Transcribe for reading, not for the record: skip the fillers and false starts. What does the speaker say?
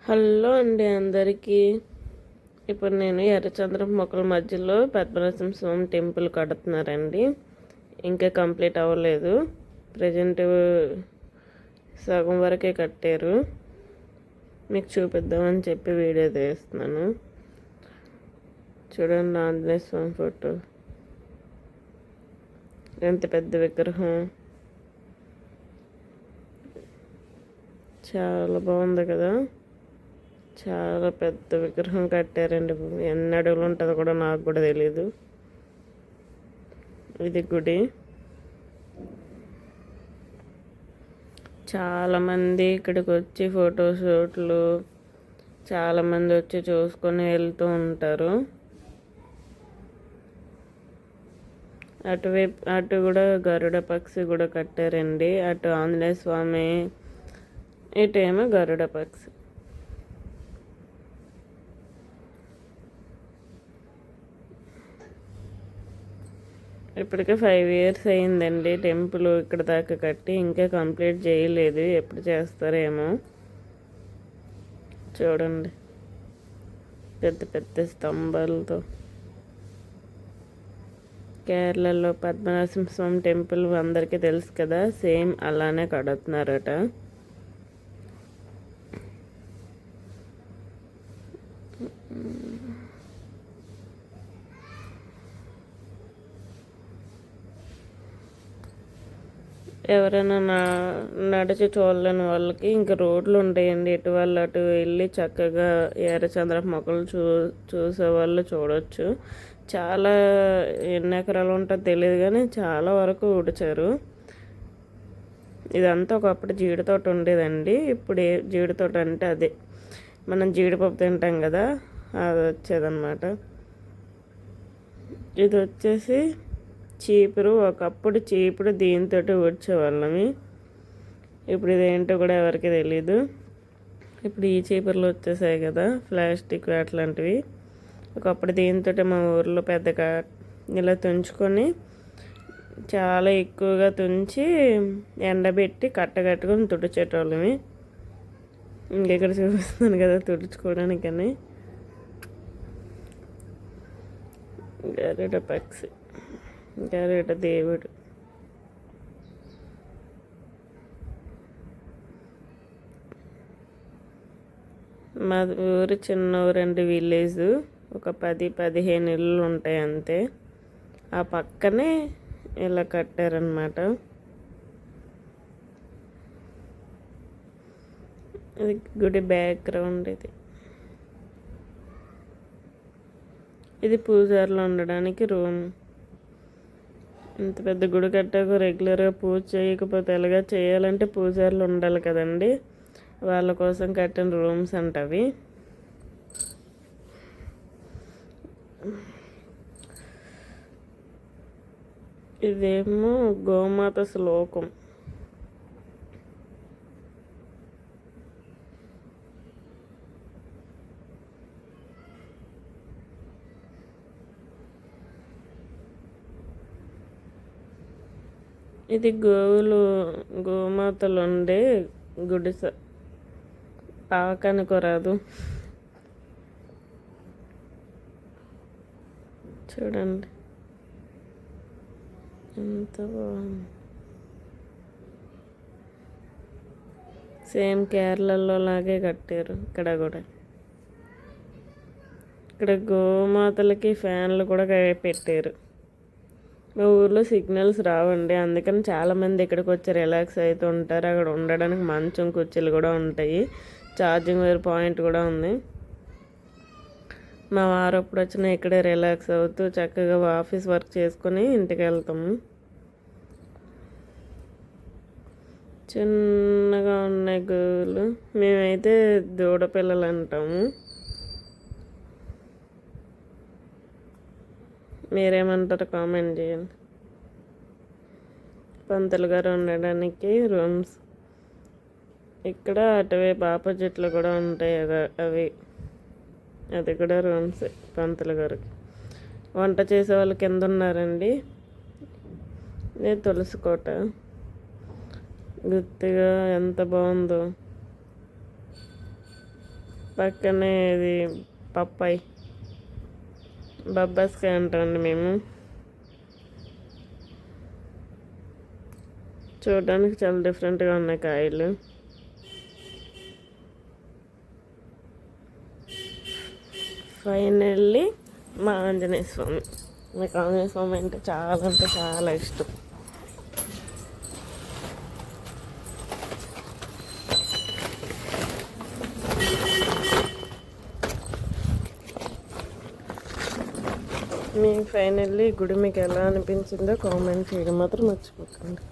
Hello అండి అందరికీ. ఇప్పుడు నేను ఎర్రచంద్రం మొక్కల మధ్యలో పద్మనాభ స్వామి టెంపుల్ కడుతున్నారండి. ఇంకా కంప్లీట్ అవ్వలేదు. ప్రజెంట్ సగం వరకే కట్టారు. మీకు చూపిద్దామని చెప్పి వీడియో తీస్తున్నాను. చూడండి, ఆంజనేయ స్వామి ఫోటో, ఎంత పెద్ద విగ్రహం, చాలా బాగుంది కదా. చాలా పెద్ద విగ్రహం కట్టారండి. ఎన్ని అడుగులు ఉంటుందో కూడా నాకు కూడా తెలీదు. ఇది గుడి. చాలామంది ఇక్కడికి వచ్చి ఫోటోషూట్లు చాలామంది వచ్చి చూసుకొని వెళ్తూ ఉంటారు. అటు కూడా గరుడ పక్షి కూడా కట్టారండి. అటు ఆంజనేయ స్వామి, ఇటేమో గరుడ పక్షి. ఇప్పటికే 5 years అయిందండి టెంపుల్ ఇక్కడ దాకా కట్టి. ఇంకా కంప్లీట్ చేయలేదు. ఎప్పుడు చేస్తారేమో. చూడండి, పెద్ద పెద్ద స్తంభాలతో. కేరళలో పద్మనాభ స్వామి టెంపుల్ అందరికీ తెలుసు కదా, సేమ్ అలానే కడుతున్నారట. ఎవరైనా నడిచి చూడలేని వాళ్ళకి ఇంకా రోడ్లు ఉంటాయండి. ఇటు వాళ్ళు అటు వెళ్ళి చక్కగా ఎర్రచంద్ర మొక్కలు చూసే వాళ్ళు చూడవచ్చు. చాలా ఎన్ని ఎకరాలు ఉంటుందో తెలియదు కానీ చాలా వరకు ఊడ్చారు. ఇదంతా ఒకప్పుడు జీడి తోట ఉండేదండి. ఇప్పుడు జీడి తోట అంటే అదే మనం జీడిపప్పు తింటాం కదా, అది వచ్చేదన్నమాట. ఇది వచ్చేసి చీపురు. ఒకప్పుడు చీపురు దీంతో ఊడ్చేవాళ్ళమి. ఇప్పుడు ఇదేంటో కూడా ఎవరికి తెలీదు. ఇప్పుడు ఈ చీపుర్లు వచ్చేసాయి కదా, ప్లాస్టిక్ అట్లాంటివి. ఒకప్పుడు దీంతో మా ఊర్లో పెద్దగా ఇలా తుంచుకొని, చాలా ఎక్కువగా తుంచి ఎండబెట్టి కట్టగట్టుకొని తుడిచేటోళ్ళమి. ఇంకెక్కడ చూపిస్తున్నాను కదా తుడుచుకోవడానికని. గరుడ పక్షి, గరుడ దేవుడు. మా ఊరు చిన్న ఊరండి, విలేజ్. ఒక 10-15 ఇళ్ళు ఉంటాయి అంతే. ఆ పక్కనే ఇలా కట్టారనమాట. ఇది గుడి బ్యాక్గ్రౌండ్. ఇది పూజారులు ఉండడానికి రూమ్. ఇంత పెద్ద గుడి కట్టాక రెగ్యులర్గా పూజ చేయకపోతే ఎలాగా? చేయాలంటే పూజారులు ఉండాలి కదండి. వాళ్ళ కోసం కట్టిన రూమ్స్ అంటవి. ఇదేమో గోమాత శ్లోకం. ఇది గోమాతలు ఉండే గుడిస. పాకనుకోరాదు. చూడండి ఎంత బాగుంది. సేమ్ కేరళలో లాగే కట్టారు ఇక్కడ కూడా. ఇక్కడ గోమాతలకి ఫ్యాన్లు కూడా పెట్టారు. మా ఊర్లో సిగ్నల్స్ రావండి, అందుకని చాలామంది ఇక్కడికి వచ్చి రిలాక్స్ అవుతూ ఉంటారు. అక్కడ ఉండడానికి మంచం, కుర్చీలు కూడా ఉంటాయి. ఛార్జింగ్ వైర్ పాయింట్ కూడా ఉంది. మా వారు అప్పుడు వచ్చినా ఇక్కడే రిలాక్స్ అవుతూ చక్కగా ఆఫీస్ వర్క్ చేసుకొని ఇంటికి వెళ్తాము. చిన్నగా ఉన్నాయి గోవులు. మేమైతే దూడపిల్లలు అంటాము. మీరేమంటారు కామెంట్ చేయండి. పంతులు గారు ఉండడానికి రూమ్స్. ఇక్కడ అటువైపు ఆపోజిట్లో కూడా ఉంటాయి అవి. అది కూడా రూమ్స్ పంతులు గారికి. వంట చేసే వాళ్ళు కింద ఉన్నారండి. ఇది తులసి కోట. గుర్తుగా ఎంత బాగుందో. పక్కనే ఇది పప్పాయి, బబ్బాస్కాయ అంటామండి మేము. చూడడానికి చాలా డిఫరెంట్గా ఉన్నాయి కాయలు. ఫైనల్లీ మా ఆంజనేయ స్వామి. నాకు ఆంజనేయ స్వామి అంటే చాలా ఇష్టం. మీకు ఫైనల్లీ గుడి మీకు ఎలా అనిపించిందో కామెంట్ చేయడం మాత్రం మర్చిపోకండి.